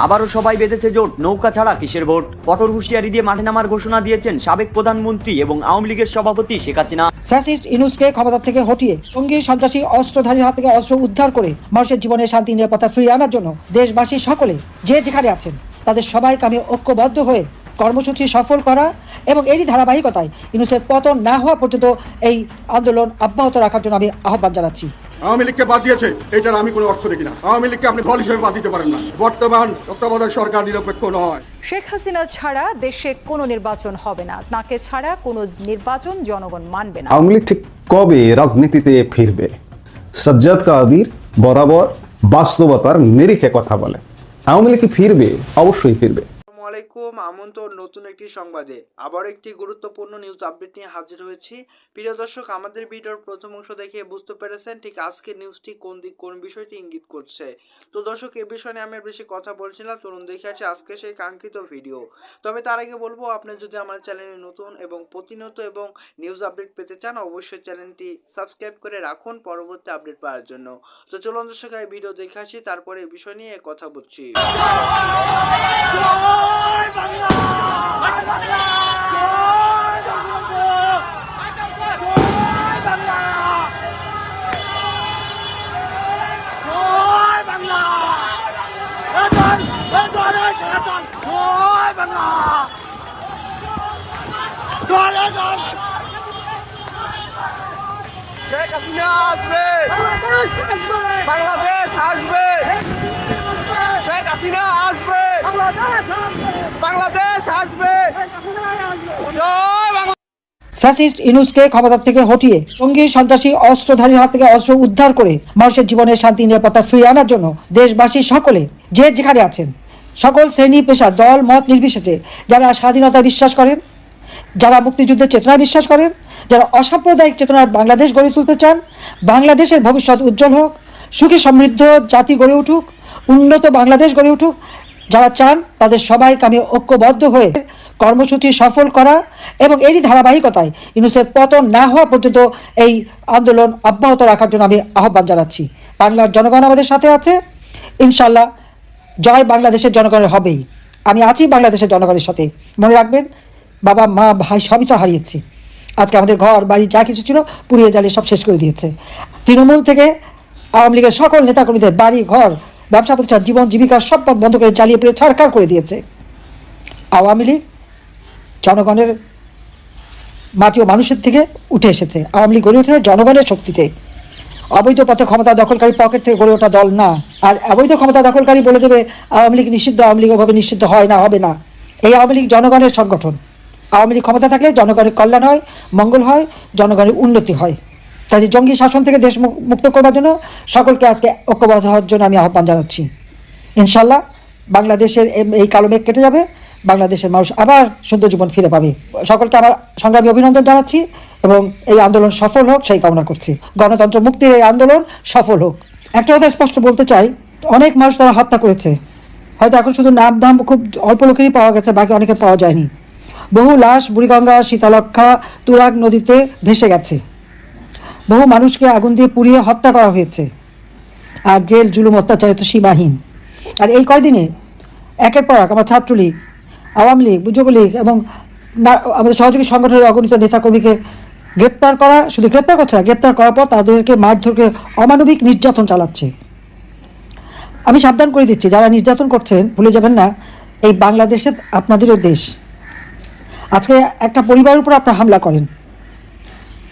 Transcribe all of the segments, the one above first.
আবারও সবাই বেঁধেছে জোট, নৌকা ছাড়া কিসের ভোট। কঠোর হুঁশিয়ারি দিয়ে মাঠে নামার ঘোষণা দিয়েছেন সাবেক প্রধানমন্ত্রী এবং আওয়ামী লীগের সভাপতি শেখ হাসিনা। ফ্যাসিস্ট ইউনূসকে ক্ষমতা থেকে হটিয়ে সঙ্গী সন্ত্রাসী অস্ত্রধারীর হাত থেকে অস্ত্র উদ্ধার করে মানুষের জীবনে শান্তি নিরাপত্তা ফিরিয়ে আনার জন্য দেশবাসী সকলে যে যেখানে আছেন তাদের সবাইকে আমি ঐক্যবদ্ধ হয়ে কর্মসূচি সফল করা এবং এরই ধারাবাহিকতায় ইউনূসের পতন না হওয়া পর্যন্ত এই আন্দোলন অব্যাহত রাখার জন্য আমি আহ্বান জানাচ্ছি। আওয়ামী লীগকে বাদ দিয়েছে, এটার আমি কোনো অর্থ দেখি না। আওয়ামী লীগকে আপনি ফল হিসেবে বাদ দিতে পারেন না। বর্তমান তত্ত্বাবধায়ক সরকার নিরপেক্ষ নয়। শেখ হাসিনা ছাড়া দেশে কোনো নির্বাচন হবে না, তাকে ছাড়া কোনো নির্বাচন জনগণ মানবে না। আওয়ামী লীগ ঠিক কবে রাজনীতিতে ফিরবে? সাজ্জাদ কাদির বরাবর বাস্তবতার নিরিখে কথা বলে। আওয়ামী লীগ ফিরবে, অবশ্যই ফিরবে। আসসালামাইকুম, আমন্ত্রণ নতুন একটি সংবাদে আবার একটি গুরুত্বপূর্ণ নিউজ আপডেট নিয়ে হাজির হয়েছি। প্রিয় দর্শক, আমাদের ভিডিওর প্রথম অংশ দেখে বুঝতে পেরেছেন ঠিক আজকের নিউজটি কোন বিষয়টি ইঙ্গিত করছে। তো দর্শক, এই বিষয় নিয়ে আমি বেশি কথা বলছিলাম, চলুন দেখে আসি আজকে সেই কাঙ্ক্ষিত ভিডিও। তবে তার আগে বলবো, আপনি যদি আমার চ্যানেলে নতুন এবং প্রতিনিয়ত এবং নিউজ আপডেট পেতে চান অবশ্যই চ্যানেলটি সাবস্ক্রাইব করে রাখুন পরবর্তী আপডেট পাওয়ার জন্য। তো চলুন দর্শক, এই ভিডিও দেখে আসি, তারপরে এই বিষয় নিয়ে কথা বলছি। শেখ হাসিনা আসবে, বাংলাদেশ আসবে, শেখ হাসিনা আসবে, বাংলাদেশ আসবে, জয় বাংলা। ফ্যাসিস্ট ইউনূসকে ক্ষমতা থেকে হটিয়ে সঙ্গী সন্ত্রাসী অস্ত্রধারীর হাত থেকে অস্ত্র উদ্ধার করে মানুষের জীবনে শান্তি নিরাপত্তা ফিরিয়ে আনার জন্য দেশবাসী সকলে যে যেখানে আছেন সকল শ্রেণী পেশা দল মত নির্বিশেষে যারা স্বাধীনতা বিশ্বাস করেন, যারা মুক্তিযুদ্ধের চেতনা বিশ্বাস করেন, যারা অসাম্প্রদায়িক চেতনার বাংলাদেশ গড়ে তুলতে চান, বাংলাদেশের ভবিষ্যৎ উজ্জ্বল হোক, সুখী সমৃদ্ধ জাতি গড়ে উঠুক, উন্নত বাংলাদেশ গড়ে উঠুক, যারা চান তাদের সবাইকে আমি ঐক্যবদ্ধ হয়ে কর্মসূচি সফল করা এবং এরই ধারাবাহিকতায় ইউনূসের পতন না হওয়া পর্যন্ত এই আন্দোলন অব্যাহত রাখার জন্য আমি আহ্বান জানাচ্ছি। বাংলার জনগণ আমাদের সাথে আছে, ইনশাল্লাহ জয় বাংলাদেশের জনগণের হবেই। আমি আছি বাংলাদেশের জনগণের সাথে। মনে রাখবেন, বাবা মা ভাই সবই তো হারিয়েছি। আজকে আমাদের ঘর বাড়ি যা কিছু ছিল পুড়িয়ে জ্বালিয়ে সব শেষ করে দিয়েছে। তৃণমূল থেকে আওয়ামী লীগের সকল নেতাকর্মীদের বাড়ি ঘর ব্যবসা প্রতিষ্ঠান জীবন জীবিকার সব পথ বন্ধ করে জ্বালিয়ে পুড়ে ছাড়খাড় করে দিয়েছে। আওয়ামী লীগ জনগণের মাটি ও মানুষের থেকে উঠে এসেছে। আওয়ামী লীগ গড়ে উঠেছে জনগণের শক্তিতে। অবৈধ পথে ক্ষমতা দখলকারী পকেট থেকে গড়ে ওঠা দল না। আর অবৈধ ক্ষমতা দখলকারী বলে দেবে আওয়ামী লীগ নিষিদ্ধ, আওয়ামী লীগ ওভাবে নিষিদ্ধ হয় না, হবে না। এই আওয়ামী লীগ জনগণের সংগঠন। আওয়ামী লীগ ক্ষমতা থাকলে জনগণের কল্যাণ হয়, মঙ্গল হয়, জনগণের উন্নতি হয়। কাজে জঙ্গি শাসন থেকে দেশ মুক্ত করবার জন্য সকলকে আজকে ঐক্যবদ্ধ হওয়ার জন্য আমি আহ্বান জানাচ্ছি। ইনশাল্লাহ বাংলাদেশের এই কালো মেঘ কেটে যাবে, বাংলাদেশের মানুষ আবার সুন্দর জীবন ফিরে পাবে। সকলকে আবার সংগ্রামী অভিনন্দন জানাচ্ছি এবং এই আন্দোলন সফল হোক সেই কামনা করছি। গণতন্ত্র মুক্তির এই আন্দোলন সফল হোক। একটা কথা স্পষ্ট বলতে চাই, অনেক মানুষ তারা হত্যা করেছে, হয়তো এখন শুধু নাম দাম খুব অল্প লোকেরই পাওয়া গেছে, বাকি অনেকের পাওয়া যায়নি। বহু লাশ বুড়িগঙ্গা, শীতলক্ষা, তুরাগ নদীতে ভেসে গেছে। বহু মানুষকে আগুন দিয়ে পুড়িয়ে হত্যা করা হয়েছে। আর জেল জুলুম অত্যাচার তো সীমাহীন। আর এই কয়দিনে একের পর এক আমার ছাত্রলীগ, আওয়ামী লীগ, যুবলীগ এবং আমাদের সহযোগী সংগঠনের অগণিত নেতাকর্মীকে গ্রেপ্তার করা, শুধু গ্রেপ্তার করছে না, গ্রেপ্তার করার পর তাদেরকে মারধরকে অমানবিক নির্যাতন চালাচ্ছে। আমি সাবধান করে দিচ্ছি, যারা নির্যাতন করছেন ভুলে যাবেন না, এই বাংলাদেশে আপনাদেরও দেশ। আজকে একটা পরিবারের উপর আপনারা হামলা করেন,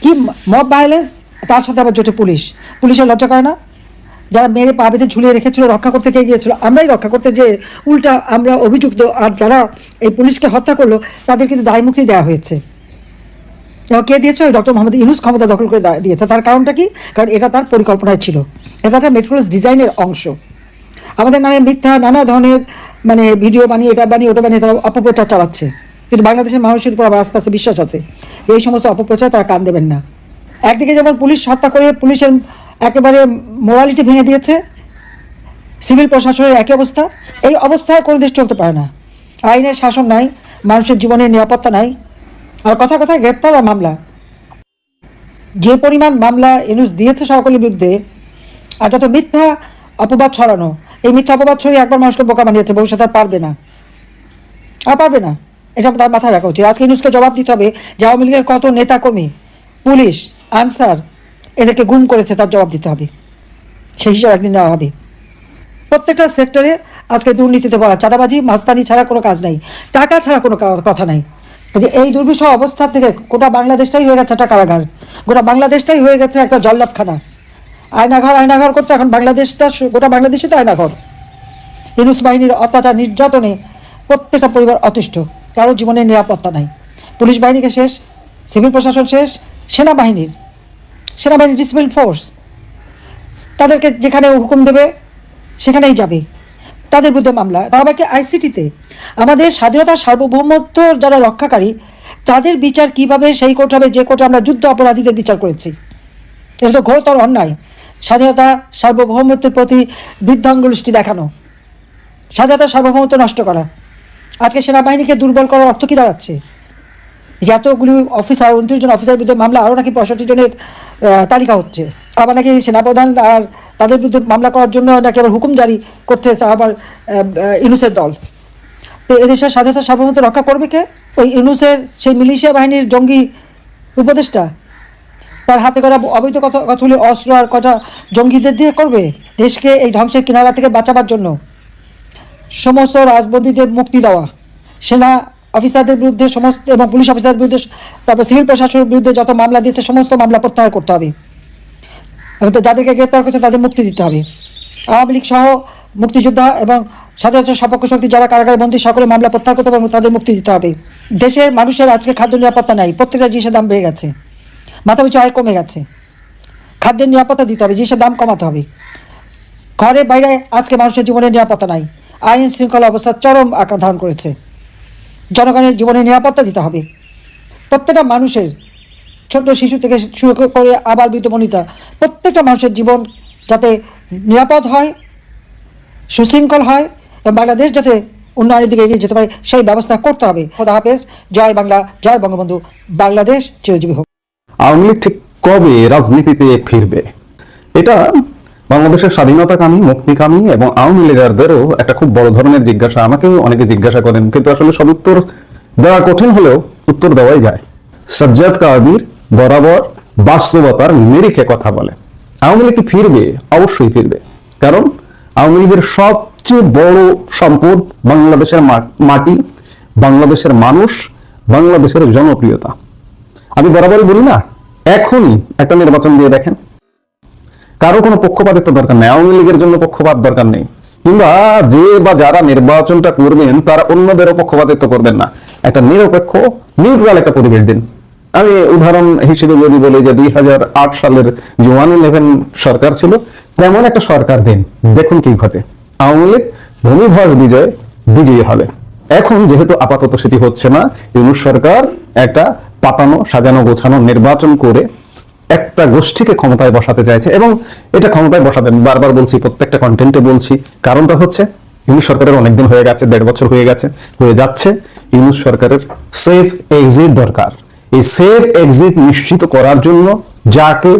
কি মব ভায়োলেন্স, তার সাথে আবার জোটে পুলিশের লজ্জা করে না? যারা মেরে পা বেঁধে ঝুলিয়ে রেখেছিল, রক্ষা করতে কে গিয়েছিল? আমরাই রক্ষা করতে, যে উল্টা আমরা অভিযুক্ত। আর যারা এই পুলিশকে হত্যা করলো তাদের কিন্তু দায় মুক্তি দেওয়া হয়েছে। কে দিয়েছে? ওই ডক্টর মোহাম্মদ ইউনূস ক্ষমতা দখল করে দিয়েছে। তার কারণটা কি? কারণ এটা তার পরিকল্পনায় ছিল, এটা একটা মেট্রোলস ডিজাইনের অংশ। আমাদের নামে মিথ্যা নানা ধরনের ভিডিও বানিয়ে, এটা বানিয়ে ওটা বানিয়ে তারা অপপ্রচার চালাচ্ছে। কিন্তু বাংলাদেশের মানুষের উপর আবার আস্তে আস্তে বিশ্বাস আছে, এই সমস্ত অপপ্রচার তারা কান দেবেন না। একদিকে যেমন পুলিশ হত্যা করে পুলিশের একেবারে মোরালিটি ভেঙে দিয়েছে, সিভিল প্রশাসনের একই অবস্থা। এই অবস্থায় কোনো দেশ চলতে পারে না। আইনের শাসন নাই, মানুষের জীবনের নিরাপত্তা নাই, আর কথা কথায় গ্রেপ্তার আর মামলা। যে পরিমাণ মামলা ইউনূস দিয়েছে সকলের বিরুদ্ধে, আর যত মিথ্যা অপবাদ ছড়ানো, এই মিথ্যা অপবাদ ছড়িয়ে একবার মানুষকে বোকা বানিয়েছে, ভবিষ্যতে আর পারবে না, এটা তার মাথায় রাখা উচিত। আজকে নিউজকে জবাব দিতে হবে যে আওয়ামী লীগের কত নেতা কর্মী, পুলিশ, আনসার এদেরকে গুম করেছে, তার জবাব দিতে হবে, সেই হিসাবে একদিন নেওয়া হবে। প্রত্যেকটা সেক্টরে আজকে দুর্নীতিতে ভরা, চাঁদাবাজি মাস্তানি ছাড়া কোনো কাজ নাই, টাকা ছাড়া কোনো কথা নাই। যে এই দুর্বিষহ অবস্থা থেকে গোটা বাংলাদেশটাই হয়ে গেছে একটা কারাগার, গোটা বাংলাদেশটাই হয়ে গেছে একটা জল্লাদখানা। আয়নাঘর করতে এখন বাংলাদেশটা, গোটা বাংলাদেশে তো আয়নাঘর। ইউনূস বাহিনীর অত্যাচার নির্যাতনে প্রত্যেকটা পরিবার অতিষ্ঠ, কারো জীবনের নিরাপত্তা নাই। পুলিশ বাহিনীকে শেষ, সিভিল প্রশাসন শেষ, সেনাবাহিনী ডিসিপ্লিন ফোর্স, তাদেরকে যেখানে হুকুম দেবে সেখানেই যাবে, তাদের বিরুদ্ধে মামলা। তার আবার কি আইসিটিতে আমাদের স্বাধীনতার সার্বভৌমত্ব যারা রক্ষাকারী তাদের বিচার কিভাবে সেই কোর্ট হবে যে কোর্টে আমরা যুদ্ধ অপরাধীদের বিচার করেছি। এটা তো ঘোরতর অন্যায়। স্বাধীনতা সার্বভৌমত্বের প্রতি বৃদ্ধাঙ্গুষ্টি দেখানো, স্বাধীনতার সার্বভৌমত্ব নষ্ট করা। আজকে সেনাবাহিনীকে দুর্বল করার অর্থ কী দাঁড়াচ্ছে? যে এতগুলি অফিসার, 29 জন অফিসারের বিরুদ্ধে মামলা, আরও নাকি 65 জনের তালিকা হচ্ছে। আবার নাকি সেনাপ্রধান আর তাদের বিরুদ্ধে মামলা করার জন্য নাকি আবার হুকুম জারি করতে আবার ইউনূসের দল। তো এদেশের স্বাধীনতা সার্বভৌমত্ব রক্ষা করবে কে? ওই ইউনূসের সেই মিলিশিয়া বাহিনীর জঙ্গি উপদেষ্টা, তার হাতে করা অবৈধ কতগুলি অস্ত্র আর কটা জঙ্গিদের দিয়ে করবে? দেশকে এই ধ্বংসের কিনারা থেকে বাঁচাবার জন্য সমস্ত রাজবন্দীদের মুক্তি দেওয়া, সেনা অফিসারদের বিরুদ্ধে সমস্ত এবং পুলিশ অফিসারদের বিরুদ্ধে, তারপর সিভিল প্রশাসনের বিরুদ্ধে যত মামলা দিয়েছে সমস্ত মামলা প্রত্যাহার করতে হবে এবং যাদেরকে গ্রেপ্তার করছে তাদের মুক্তি দিতে হবে। আওয়ামী লীগ সহ মুক্তিযোদ্ধা এবং স্বাধীনতার সপক্ষ শক্তি যারা কারাগারে বন্দী সকলে মামলা প্রত্যাহার করতে হবে এবং তাদের মুক্তি দিতে হবে। দেশের মানুষের আজকে খাদ্য নিরাপত্তা নাই, প্রত্যেকটা জিনিসের দাম বেড়ে গেছে, মাথাপিছু আয় কমে গেছে। খাদ্যের নিরাপত্তা দিতে হবে, জিনিসের দাম কমাতে হবে। ঘরে বাইরে আজকে মানুষের জীবনের নিরাপত্তা নাই, আইন শৃঙ্খলা অবস্থা চরম আকার ধারণ করেছে। জনগণের জীবনের নিরাপত্তা দিতে হবে। প্রত্যেকটা মানুষের, ছোট শিশু থেকে শুরু করে আবার বৃদ্ধ বনিতা, প্রত্যেকটা মানুষের জীবন যাতে নিরাপদ হয়, সুশৃঙ্খল হয় এবং বাংলাদেশ যাতে উন্নয়নের দিকে এগিয়ে যেতে পারে সেই ব্যবস্থা করতে হবে। খোদা হাফেজ, জয় বাংলা, জয় বঙ্গবন্ধু, বাংলাদেশ চিরজীবী হোক। আওয়ামী লীগ ঠিক কবে রাজনীতিতে ফিরবে? এটা বাংলাদেশের স্বাধীনতাকামী, মুক্তিকামী এবং আওয়ামী লীগারদেরও একটা খুব বড় ধরনের জিজ্ঞাসা। আমাকেও অনেকে জিজ্ঞাসা করেন, কিন্তু আসলে সব উত্তর দেওয়া কঠিন হলেও উত্তর দেওয়াই যায়। সাজ্জাদ কাদির বরাবর বাস্তবতার নিরিখে কথা বলে। আওয়ামী লীগ কি ফিরবে? অবশ্যই ফিরবে, কারণ আওয়ামী লীগের সবচেয়ে বড় সম্পদ বাংলাদেশের মাটি, বাংলাদেশের মানুষ, বাংলাদেশের জনপ্রিয়তা। আমি বরাবরই বলি না, এখনই একটা নির্বাচন দিয়ে দেখেন, কারো কোনো পক্ষপাতিত্ব দরকার নেই, আওয়ামী লীগের জন্য পক্ষপাত দরকার নেই, কিংবা যে বা যারা নির্বাচনটা করবেন তারা অন্যদেরও পক্ষপাতিত্ব করবেন না। একটা নিরপেক্ষ নিউট্রাল একটা পরিবেশ দিন। আমি উদাহরণ হিসেবে যদি বলি যে 2008 সালের যে 111 সরকার ছিল, তেমন একটা সরকার দিন, দেখুন কি ঘটে। আওয়ামী লীগ ভূমিধস বিজয়ী হবে। এখন যেহেতু আপাতত সেটি হচ্ছে না, ইউনূস সরকার একটা পাতানো, সাজানো, গোছানো নির্বাচন করে একটা গোষ্ঠীকে ক্ষমতায় বসাতে চাইছে এবং এটা ক্ষমতায় বসাবেন। বারবার বলছি, প্রত্যেকটা কন্টেন্টে বলছি, কারণটা হচ্ছে ইউনূস সরকারের অনেকদিন হয়ে গেছে, 1.5 বছর হয়ে যাচ্ছে। ইউনূস সরকারের সেফ এক্সিট দরকার। এই সেফ এক্সিট নিশ্চিত করার জন্য যাকে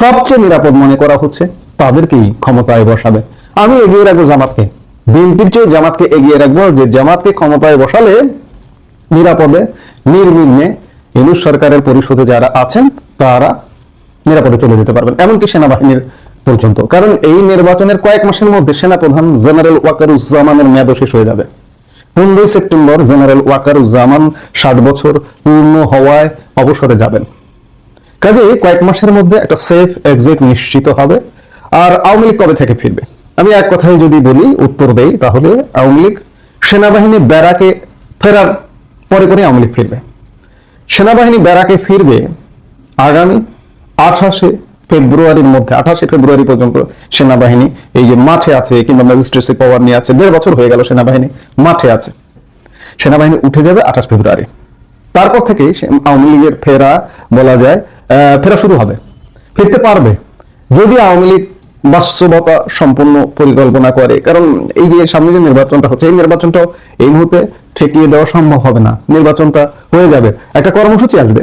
সবচেয়ে নিরাপদ মনে করা হচ্ছে তাদেরকেই ক্ষমতায় বসাবে। আমি এগিয়ে রাখবো জামাতকে, বিএনপির চেয়ে জামাতকে এগিয়ে রাখবো, যে জামাতকে ক্ষমতায় বসালে নিরাপদে নির্বিঘ্নে ইউনূস সরকারের পরিষদে যারা আছেন তারা নিরাপদে চলে যেতে পারবেন, এমনকি সেনাবাহিনীর পর্যন্ত। কারণ এই নির্বাচনের কয়েক মাসের মধ্যে সেনাপ্রধান জেনারেল ওয়াকারুজ্জামানের মেয়াদ শেষ হয়ে যাবে। 15 সেপ্টেম্বর জেনারেল ওয়াকারুজ্জামান 60 বছর পূর্ণ হওয়ায় অবসরে যাবেন। কাজে কয়েক মাসের মধ্যে একটা সেফ এক্সিট নিশ্চিত হবে। আর আওয়ামী লীগ কবে থেকে ফিরবে? আমি এক কথায় যদি বলি, উত্তর দেই, তাহলে আওয়ামী লীগ সেনাবাহিনী ব্যারাকে ফেরার পরে আওয়ামী লীগ ফিরবে। সেনাবাহিনী ব্যারাকে ফিরবে আগামী 28 ফেব্রুয়ারির মধ্যে। 28 ফেব্রুয়ারি পর্যন্ত সেনাবাহিনী এই যে মাঠে আছে, কিংবা ম্যাজিস্ট্রেসি পাওয়ার নিয়ে আছে, 1.5 বছর হয়ে গেল সেনাবাহিনী মাঠে আছে। সেনাবাহিনী উঠে যাবে 28 ফেব্রুয়ারি। তারপর থেকে আওয়ামী লীগের ফেরা বলা যায় ফেরা শুরু হবে। ফিরতে পারবে যদি আওয়ামী লীগ বাস্তবতা সম্পন্ন পরিকল্পনা করে। কারণ এই যে সামনে যে নির্বাচনটা হচ্ছে, এই নির্বাচনটাও এই মুহূর্তে ঠেকিয়ে দেওয়া সম্ভব হবে না। নির্বাচনটা হয়ে যাবে, একটা কর্মসূচি আসবে,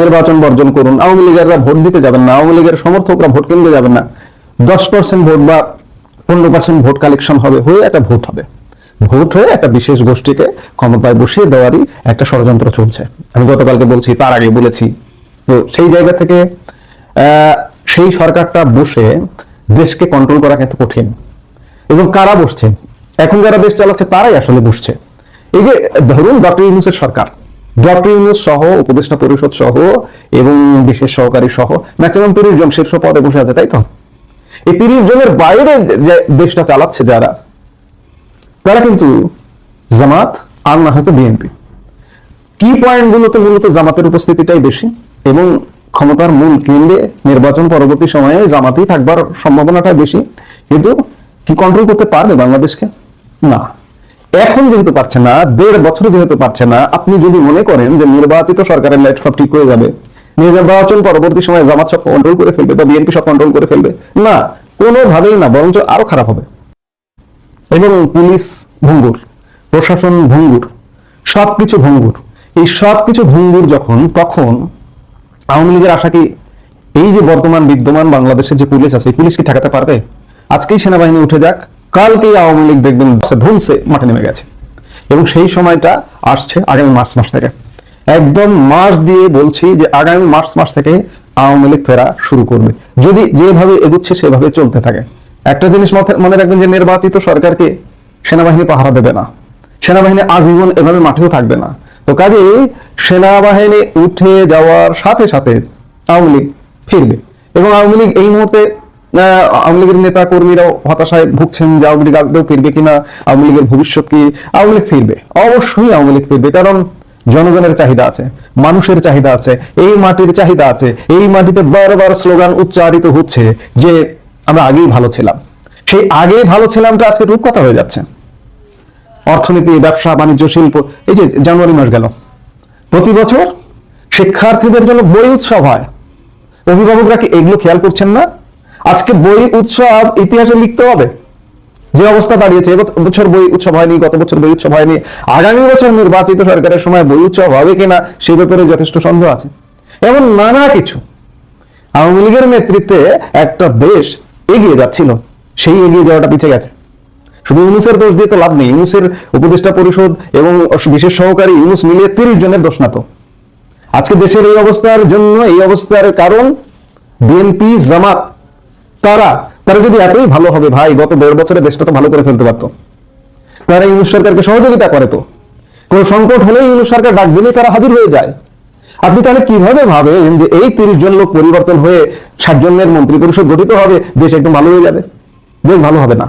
নির্বাচন বর্জন করুন। আওয়ামী লীগেররা ভোট দিতে যাবেন না, আওয়ামী লীগের সমর্থকরা ভোট কেন্দ্রে যাবেন না। 10% ভোট বা 15% ভোট কালেকশন হবে, হয়ে একটা ভোট হবে, ভোট হয়ে একটা বিশেষ গোষ্ঠীকে ক্ষমতায় বসিয়ে দেওয়ারই একটা ষড়যন্ত্র চলছে। আমি গতকালকে বলছি, তার আগে বলেছি। তো সেই জায়গা থেকে সেই সরকারটা বসে দেশকে কন্ট্রোল করা কিন্তু কঠিন। এবং কারা বসছে এখন, যারা দেশ চালাচ্ছে তারাই আসলে বসছে। এই যে ধরুন ডক্টর ইউনূসের সরকার, ডক্টর ইউনূস সহ উপদেষ্টা পরিষদ সহ এবং বিশেষ সহকারী সহ ম্যাক্সিমাম 30 জন শীর্ষ পদে বসে আছে, তাই তো? এই 30 জনের বাইরে যে দেশটা চালাচ্ছে যারা, তারা কিন্তু জামাত আর না হয়তো বিএনপি। কি পয়েন্টগুলোতে মূলত জামাতের উপস্থিতিটাই বেশি এবং ক্ষমতার মূল কেন্দ্রে নির্বাচন পরবর্তী সময়ে জামাতই থাকবার সম্ভাবনাটা বেশি। কিন্তু কি কন্ট্রোল করতে পারবে বাংলাদেশকে? না, এখন যেহেতু পারছে না, 1.5 বছর যেহেতু পারছে না, আপনি যদি মনে করেন যে নির্বাচিত সরকারের লাইট সব ঠিক হয়ে যাবে, নির্বাচন পরবর্তী সময়ে জামাত সব কন্ট্রোল করে ফেলবে বা বিএনপি সব কন্ট্রোল করে ফেলবে, না, কোনোভাবেই না, বরঞ্চ আরো খারাপ হবে। এবং পুলিশ ভঙ্গুর, প্রশাসন ভঙ্গুর, সবকিছু ভঙ্গুর। এই সবকিছু ভঙ্গুর যখন, তখন আওয়ামী লীগের আশা কি এই যে বর্তমান বিদ্যমান বাংলাদেশের যে পুলিশ আছে, পুলিশ কি ঠেকাতে পারবে? আজকেই সেনাবাহিনী উঠে যাক, কালকেই আওয়ামী লীগ দেখবেন ধুমসে মাঠে নেমে গেছে। এবং সেই সময়টা আসছে আগামী মার্চ মাস থেকে। একদম মাস দিয়ে বলছি যে আগামী মার্চ মাস থেকে আওয়ামী লীগ ফেরা শুরু করবে, যদি যেভাবে এগুচ্ছে সেভাবে চলতে থাকে। একটা জিনিস মনে রাখবেন যে নির্বাচিত সরকারকে সেনাবাহিনী পাহারা দেবে না, সেনাবাহিনী আজীবন এভাবে মাঠেও থাকবে না। তো কাজেই সেনাবাহিনী উঠে যাওয়ার সাথে সাথে আওয়ামী লীগ ফিরবে। এবং আওয়ামী লীগ এই মুহূর্তে, আওয়ামী লীগের নেতা কর্মীরাও হতাশায় ভুগছেন যে আওয়ামী লীগ আদৌ ফিরবে কিনা, আওয়ামী লীগের ভবিষ্যৎ কি। আওয়ামী লীগ ফিরবে, অবশ্যই আওয়ামী লীগ ফিরবে, কারণ জনগণের চাহিদা আছে, মানুষের চাহিদা আছে, এই মাটির চাহিদা আছে। এই মাটিতে বারবার স্লোগান উচ্চারিত হচ্ছে যে আমরা আগেই ভালো ছিলাম। সেই আগেই ভালো ছিলামটা আজকে রূপকথা হয়ে যাচ্ছে। অর্থনীতি, ব্যবসা বাণিজ্য, শিল্প, এই যে জানুয়ারি মাস গেল, প্রতি বছর শিক্ষার্থীদের জন্য বই উৎসব হয়। অভিভাবকরা কি এগুলো খেয়াল করছেন না? আজকে বই উৎসব ইতিহাসে লিখতে হবে। যে অবস্থা দাঁড়িয়েছে, এবছর বই উৎসব হয়নি, গত বছর বই উৎসব হয়নি, আগামী বছর নির্বাচিত সরকারের সময় বই উৎসব হবে কিনা সেই ব্যাপারে যথেষ্ট সন্দেহ আছে। এমন নানা কিছু। আওয়ামী লীগের নেতৃত্বে একটা দেশ এগিয়ে যাচ্ছিল, সেই এগিয়ে যাওয়াটা পিছিয়ে গেছে। শুধু ইউনূসের দোষ দিয়ে তো লাভ নেই। ইউনূসের উপদেষ্টা পরিষদ এবং বিশেষ সহকারী ইউনূস মিলিয়ে 30 জনের দোষ না তো। আজকে দেশের এই অবস্থার জন্য, এই অবস্থার কারণ বিএনপি, জামাত। তারা যদি এতই ভালো হবে ভাই, গত 1.5 বছরে দেশটা তো ভালো করে ফেলতে পারতো। তারা ইউনূস সরকারকে সহযোগিতা করে, তো কোন সংকট হলে ইউনূস সরকার ডাক দিলেই তারা হাজির হয়ে যায়। আপনি তাহলে কিভাবে ভাবেন যে এই 30 জন লোক পরিবর্তন হয়ে 60 জনের মন্ত্রী পরিষদ গঠিত হবে, দেশ একদম ভালো হয়ে যাবে? দেশ ভালো হবে না।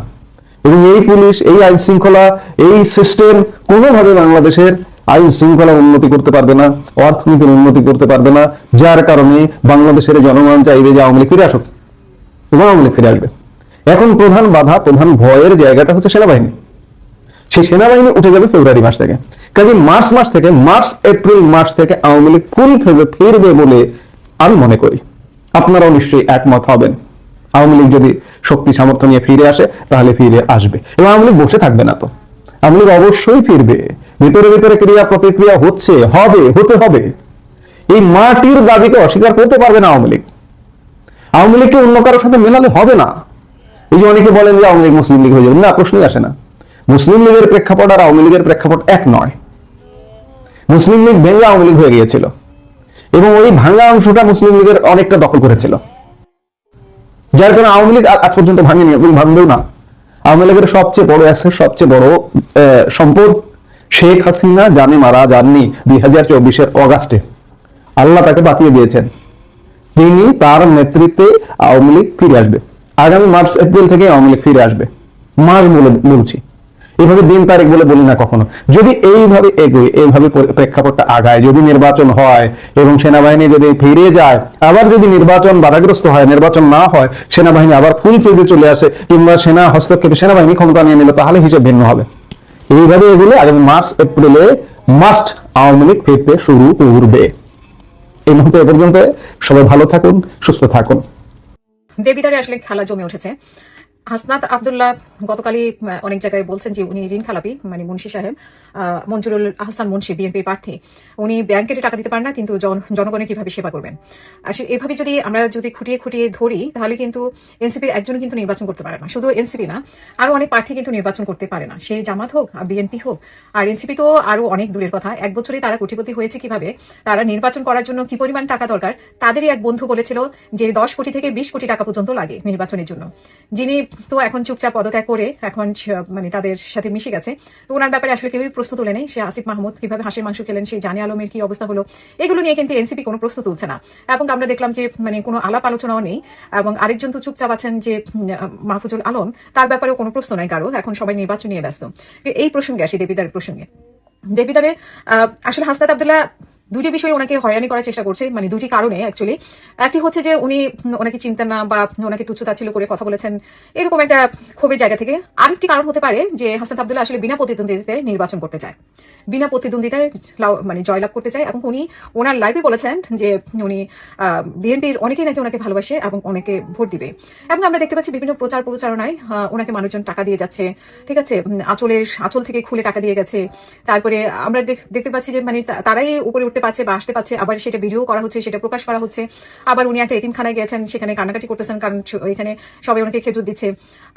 এবং এই পুলিশ, এই আইন শৃঙ্খলা, এই সিস্টেম কোনোভাবে বাংলাদেশের আইন শৃঙ্খলা উন্নতি করতে পারবে না, অর্থনীতির উন্নতি করতে পারবে না। যার কারণে বাংলাদেশের জনগণ চাইবে যে আওয়ামী লীগ ফিরে আসুক এবং আওয়ামী লীগ ফিরে আসবে। এখন প্রধান বাধা, প্রধান ভয়ের জায়গাটা হচ্ছে সেনাবাহিনী। সেই সেনাবাহিনী উঠে যাবে ফেব্রুয়ারি মাস থেকে। কাজে মার্চ মাস থেকে, এপ্রিল মাস থেকে আওয়ামী লীগ ফুল ফেজে ফিরবে বলে আমি মনে করি। আপনারাও নিশ্চয়ই একমত হবেন। আওয়ামী লীগ যদি শক্তি সামর্থ্য নিয়ে ফিরে আসে তাহলে ফিরে আসবে, এবং আওয়ামী লীগ বসে থাকবে না তো। আওয়ামী লীগ অবশ্যই ফিরবে। ভিতরে ভিতরে ক্রিয়া প্রতিক্রিয়া হচ্ছে, হতে হবে। এই মাটির দাবিকে অস্বীকার করতে পারবে না আওয়ামী লীগ। আওয়ামী লীগকে অন্য কারোর সাথে মেলালে হবে না। এই যে অনেকে বলেন যে আওয়ামী লীগ মুসলিম লীগ হয়ে যাবে, না, প্রশ্নই আসে না। মুসলিম লীগের প্রেক্ষাপট আর আওয়ামী লীগের প্রেক্ষাপট এক নয়। মুসলিম লীগ ভেঙে আওয়ামী লীগ হয়ে গিয়েছিল এবং ওই ভাঙা অংশটা মুসলিম লীগের অনেকটা দখল করেছিল, যার কারণে আওয়ামী লীগ আজ পর্যন্ত ভাঙেনি এবং ভাঙবেও না। আওয়ামী লীগের সবচেয়ে বড় অ্যাসেট, সবচেয়ে বড় সম্পদ শেখ হাসিনা জানে মারা যাননি 2024-এর অগাস্টে। আল্লাহ তাকে বাঁচিয়ে দিয়েছেন। তিনি, তার নেতৃত্বে আওয়ামী লীগ ফিরে আসবে। আগামী মার্চ এপ্রিল থেকে আওয়ামী লীগ ফিরে আসবে। মাস বলে বলছি, এভাবে দিন তারিখ বলে বলি না কখনো। যদি এইভাবে এগোয়, এইভাবে প্রেক্ষাপটটা আগায়, যদি নির্বাচন হয় এবং সেনাবাহিনী যদি ফিরে যায়, আবার যদি নির্বাচন বাধাগ্রস্ত হয়, নির্বাচন না হয়, সেনাবাহিনী আবার ফুল ফেজে চলে আসে, কিংবা সেনা হস্তক্ষেপে সেনাবাহিনী ক্ষমতা নিয়ে নিল, তাহলে হিসেব ভিন্ন হবে। এইভাবে এগুলো আগামী মার্চ এপ্রিলে মাস্ট আওয়ামী লীগ ফিরতে শুরু করবে। এই মুহূর্তে এ পর্যন্ত সবাই ভালো থাকুন, সুস্থ থাকুন। দেবিদারে আসলে খেলা জমে উঠেছে। হাসনাত আব্দুল্লাহ গতকালই অনেক জায়গায় বলছেন যে উনি ঋণ খেলাপি, মানে মুন্সি সাহেব মঞ্জুরুল আহসান মুন্সি বিএনপি প্রার্থী, উনি ব্যাংকের টাকা দিতে পারেন না, কিন্তু জনগণের কিভাবে সেবা করবেন। আসলে এভাবে যদি আমরা খুঁটিয়ে খুঁটিয়ে ধরি, তাহলে কিন্তু এনসিপির একজনও কিন্তু নির্বাচন করতে পারে না। শুধু এনসিপি না, আরো অনেক প্রার্থী কিন্তু নির্বাচন করতে পারে না, সে জামাত হোক বিএনপি হোক। আর এনসিপি তো আরো অনেক দূরের কথা, এক বছরে তারা কোটিপতি হয়েছে কিভাবে, তারা নির্বাচন করার জন্য কি পরিমাণ টাকা দরকার। তাদেরই এক বন্ধু বলেছিল যে 10 কোটি থেকে 20 কোটি টাকা পর্যন্ত লাগে নির্বাচনের জন্য, যিনি তো এখন চুপচাপ পদত্যাগ করে এখন মানে তাদের সাথে মিশে গেছে। তো ওনার ব্যাপারে আসলে কেউই প্রশ্ন তুলে নেই। সে আসিফ মাহমুদ কিভাবে হাঁসের মাংস খেলেন, সেই জানে আলমের কি অবস্থা হলো, এগুলো নিয়ে কিন্তু এনসিপি কোনো প্রশ্ন তুলছে না। এবং আমরা দেখলাম যে মানে কোনো আলাপ আলোচনাও নেই। এবং আরেকজন তো চুপচাপ আছেন যে মাহফুজুল আলম, তার ব্যাপারেও কোনো প্রশ্ন নাই কারো, এখন সবাই নির্বাচন নিয়ে ব্যস্ত। এই প্রসঙ্গে আসি, দেবিদারের প্রসঙ্গে। দেবিদারে আসলে হাসনাত আব্দুল্লাহ দুটি বিষয়ে ওনাকে হয়রানি করার চেষ্টা করছে, মানে দুটি কারণে অ্যাকচুয়ালি। একটি হচ্ছে যে উনি ওনাকে চিন্তা না বা ওনাকে তুচ্ছতাচ্ছিল্য করে কথা বলেছেন, এরকম একটা ক্ষোভের জায়গা থেকে। আরেকটি কারণ হতে পারে যে হাসনাত আব্দুল্লাহ আসলে বিনা প্রতিদ্বন্দ্বিতায় নির্বাচন করতে চায়, বিনা প্রতিদ্বন্দ্বিতায় মানে জয়লাভ করতে চায়। এবং উনি ওনার লাইভে বলেছেন যে উনি বিএনপির অনেকেই নাকি ওনাকে ভালোবাসে এবং অনেকে ভোট দিবে। এবং আমরা দেখতে পাচ্ছি বিভিন্ন প্রচার প্রচারণায় ওনাকে মানুষজন টাকা দিয়ে যাচ্ছে, ঠিক আছে, আঁচল থেকে খুলে টাকা দিয়ে গেছে। তারপরে আমরা দেখতে পাচ্ছি যে মানে তারাই উপরে উঠতে পারছে বা আসতে পারছে, আবার সেটা ভিডিও করা হচ্ছে, সেটা প্রকাশ করা হচ্ছে। আবার উনি একটা এতিমখানায় গেছেন, সেখানে কান্নাকাটি করতেছেন, কারণ এখানে সবাই ওনাকে খেজুর দিচ্ছে।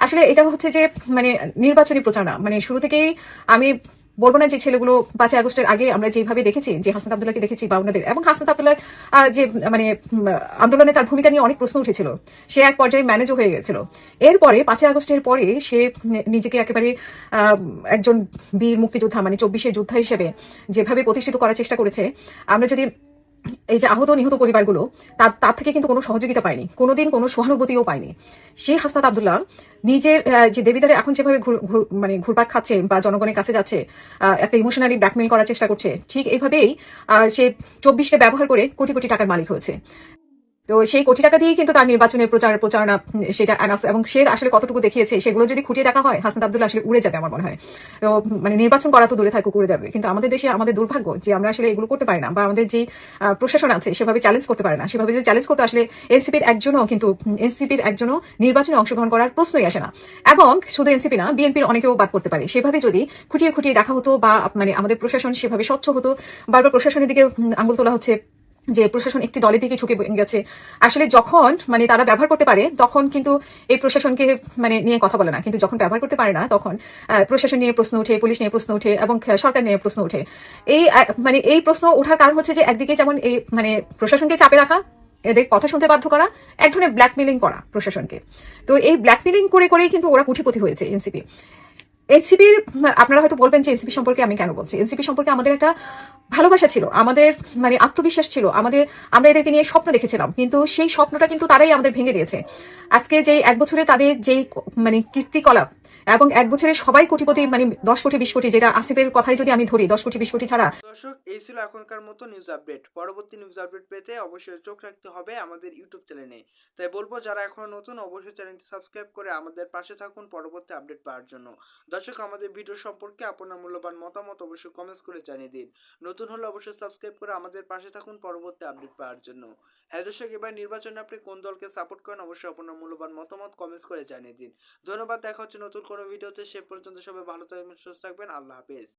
আসলে এটা হচ্ছে যে মানে নির্বাচনী প্রচারণা, মানে শুরু থেকেই আমি বলবো না যে ছেলেগুলো 5 আগস্টের আগে আমরা যেভাবে দেখেছি, যে হাসনাত আব্দুল্লাহকে দেখেছি বা ওনাদের, এবং হাসনাত আব্দুল্লাহর যে মানে আন্দোলনে তার ভূমিকা নিয়ে অনেক প্রশ্ন উঠেছিল, সে এক পর্যায়ে ম্যানেজও হয়ে গেছিল। এরপরে 5 আগস্টের পরে সে নিজেকে একেবারে একজন বীর মুক্তিযোদ্ধা, মানে 24 যোদ্ধা হিসেবে যেভাবে প্রতিষ্ঠিত করার চেষ্টা করেছে, আমরা যদি এই যে আহত নিহত পরিবারগুলো, তার থেকে কিন্তু কোনো সহযোগিতা পায়নি, কোনোদিন কোনো সহানুভূতিও পায়নি। সেই হাসনাত আব্দুল্লাহ নিজের যে দেবিদারে এখন যেভাবে মানে ঘুরপাক খাচ্ছে বা জনগণের কাছে যাচ্ছে, একটা ইমোশনালি ব্ল্যাকমেইল করার চেষ্টা করছে, ঠিক এইভাবেই সে 24কে ব্যবহার করে কোটি কোটি টাকার মালিক হয়েছে। তো সেই কোটি টাকা দিয়ে কিন্তু তার নির্বাচনের প্রচারণা সেটা এনাফ। এবং সে আসলে কতটুকু দেখিয়েছে সেগুলো যদি খুঁটিয়ে দেখা হয়, হাসনাত আব্দুল্লাহ আসলে উড়ে যাবে আমার মনে হয়। তো মানে নির্বাচন করা তো দূরে থাকুক, উড়ে যাবে। কিন্তু আমাদের দেশে আমাদের দুর্ভাগ্য যে আমরা আসলে এগুলো করতে পারি না, বা আমাদের যে প্রশাসন আছে সেভাবে চ্যালেঞ্জ করতে পারে না। সেভাবে যদি চ্যালেঞ্জ করতে আসলে এনসিপির একজনও নির্বাচনে অংশগ্রহণ করার প্রশ্নই আসে না। এবং শুধু এনসিপি না, বিএনপির অনেকেও বাদ করতে পারে। সেভাবে যদি খুঁটিয়ে খুঁটিয়ে দেখা হতো, বা মানে আমাদের প্রশাসন সেভাবে স্বচ্ছ হতো। বারবার প্রশাসনের দিকে আঙুল তোলা হচ্ছে যে প্রশাসন একটি দলের দিকে ঝুঁকে গেছে। আসলে যখন মানে তারা ব্যবহার করতে পারে, তখন কিন্তু এই প্রশাসনকে মানে নিয়ে কথা বলে না, কিন্তু যখন ব্যবহার করতে পারে না, তখন প্রশাসন নিয়ে প্রশ্ন উঠে, পুলিশ নিয়ে প্রশ্ন উঠে, এবং সরকার নিয়ে প্রশ্ন উঠে। মানে এই প্রশ্ন ওঠার কারণ হচ্ছে যে একদিকে যেমন এই মানে প্রশাসনকে চাপে রাখা, এদের কথা শুনতে বাধ্য করা, এক ধরনের ব্ল্যাকমেলিং করা প্রশাসনকে। তো এই ব্ল্যাকমেলিং করে করেই কিন্তু ওরা কুঠিপতি হয়েছে এনসিপির। আপনারা হয়তো বলবেন যে এনসিপি সম্পর্কে আমি কেন বলছি। এনসিপি সম্পর্কে আমাদের একটা ভালোবাসা ছিল, আমাদের মানে আত্মবিশ্বাস ছিল, আমরা এদেরকে নিয়ে স্বপ্ন দেখেছিলাম, কিন্তু সেই স্বপ্নটা কিন্তু তারাই আমাদের ভেঙে দিয়েছে। আজকে যে 1 বছরে তাদের যেই মানে কীর্তিকলাপ, এবং 1 বছরে সবাই কোটিপতি, মানে 10 কোটি 20 কোটি, যেটা আসিফের কথাই যদি আমি ধরি, 10 কোটি 20 কোটি ছাড়া। দর্শক, এই ছিল এখনকার মতো নিউজ আপডেট। পরবর্তী নিউজ আপডেট পেতে অবশ্যই চোখ রাখতে হবে আমাদের ইউটিউব চ্যানেলে। তাই বলবো, যারা এখনো নতুন, অবশ্যই চ্যানেলটি সাবস্ক্রাইব করে আমাদের পাশে থাকুন পরবর্তী আপডেট পাওয়ার জন্য। দর্শক, আমাদের ভিডিও সম্পর্কে আপনার মূল্যবান মতামত অবশ্যই কমেন্টস করে জানিয়ে দিন। নতুন হলে অবশ্যই সাবস্ক্রাইব করে আমাদের পাশে থাকুন পরবর্তী আপডেট পাওয়ার জন্য। হ্যাঁ দর্শক, এবার নির্বাচনে আপনি কোন দলকে সাপোর্ট করেন, অবশ্যই আপনার মূল্যবান মতামত কমেন্টস করে জানিয়ে দিন। ধন্যবাদ, দেখা হচ্ছে নতুন কোনো ভিডিওতে। সে পর্যন্ত সবাই ভালো থাকবেন, সুস্থ থাকবেন। আল্লাহ হাফেজ।